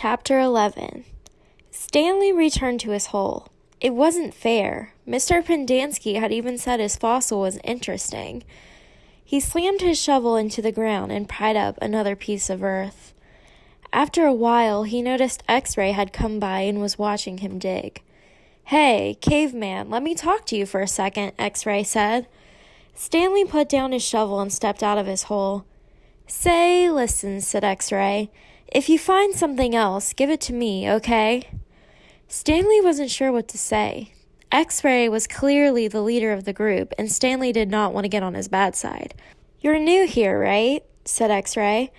Chapter 11. Stanley returned to his hole. It wasn't fair. Mr. Pendanski had even said his fossil was interesting. He slammed his shovel into the ground and pried up another piece of earth. After a while, he noticed X-Ray had come by and was watching him dig. "Hey, caveman, let me talk to you for a second," X-Ray said. Stanley put down his shovel and stepped out of his hole. "Say, listen," said X-Ray. "If you find something else, give it to me, okay?" Stanley wasn't sure what to say. X-Ray was clearly the leader of the group, and Stanley did not want to get on his bad side. "You're new here, right?" said X-Ray.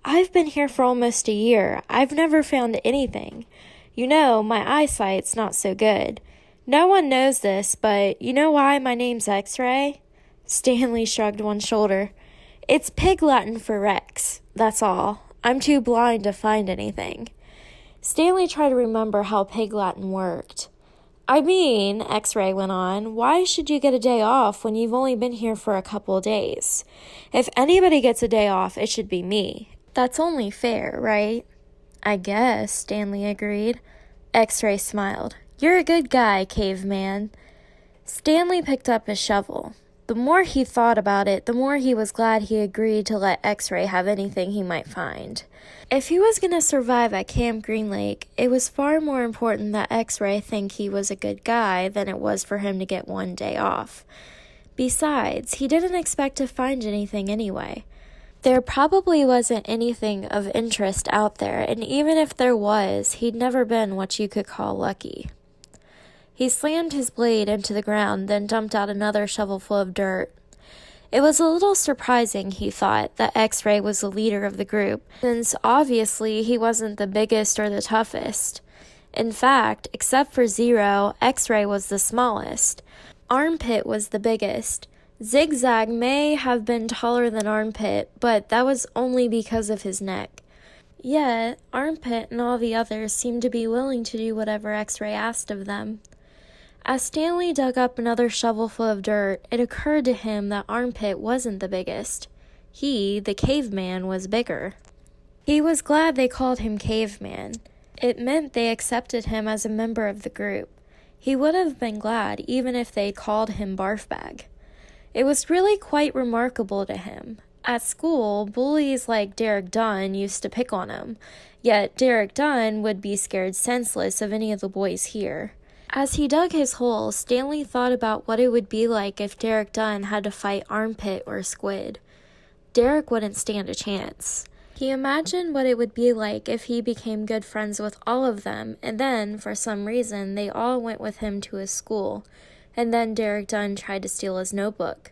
"I've been here for almost a year. I've never found anything. You know, my eyesight's not so good. No one knows this, but you know why my name's X-Ray?" Stanley shrugged one shoulder. "It's Pig Latin for Rex, that's all. I'm too blind to find anything." Stanley tried to remember how Pig Latin worked. "I mean," X-Ray went on, "why should you get a day off when you've only been here for a couple of days? If anybody gets a day off, it should be me. That's only fair, right?" "I guess," Stanley agreed. X-Ray smiled. "You're a good guy, caveman." Stanley picked up his shovel. The more he thought about it, the more he was glad he agreed to let X-Ray have anything he might find. If he was going to survive at Camp Green Lake, it was far more important that X-Ray think he was a good guy than it was for him to get one day off. Besides, he didn't expect to find anything anyway. There probably wasn't anything of interest out there, and even if there was, he'd never been what you could call lucky. He slammed his blade into the ground, then dumped out another shovelful of dirt. It was a little surprising, he thought, that X-Ray was the leader of the group, since obviously he wasn't the biggest or the toughest. In fact, except for Zero, X-Ray was the smallest. Armpit was the biggest. Zigzag may have been taller than Armpit, but that was only because of his neck. Yet, Armpit and all the others seemed to be willing to do whatever X-Ray asked of them. As Stanley dug up another shovelful of dirt, it occurred to him that Armpit wasn't the biggest. He, the caveman, was bigger. He was glad they called him Caveman. It meant they accepted him as a member of the group. He would have been glad even if they'd called him Barfbag. It was really quite remarkable to him. At school, bullies like Derek Dunn used to pick on him, yet Derek Dunn would be scared senseless of any of the boys here. As he dug his hole, Stanley thought about what it would be like if Derek Dunn had to fight Armpit or Squid. Derek wouldn't stand a chance. He imagined what it would be like if he became good friends with all of them, and then, for some reason, they all went with him to his school, and then Derek Dunn tried to steal his notebook.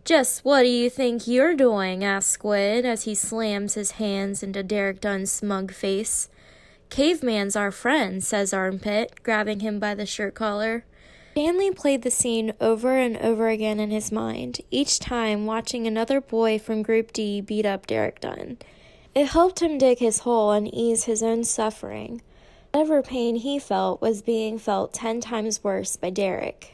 "Just what do you think you're doing?" asked Squid, as he slams his hands into Derek Dunn's smug face. "Caveman's our friend," says Armpit, grabbing him by the shirt collar. Stanley played the scene over and over again in his mind, each time watching another boy from Group D beat up Derek Dunn. It helped him dig his hole and ease his own suffering. Whatever pain he felt was being felt 10 times worse by Derek.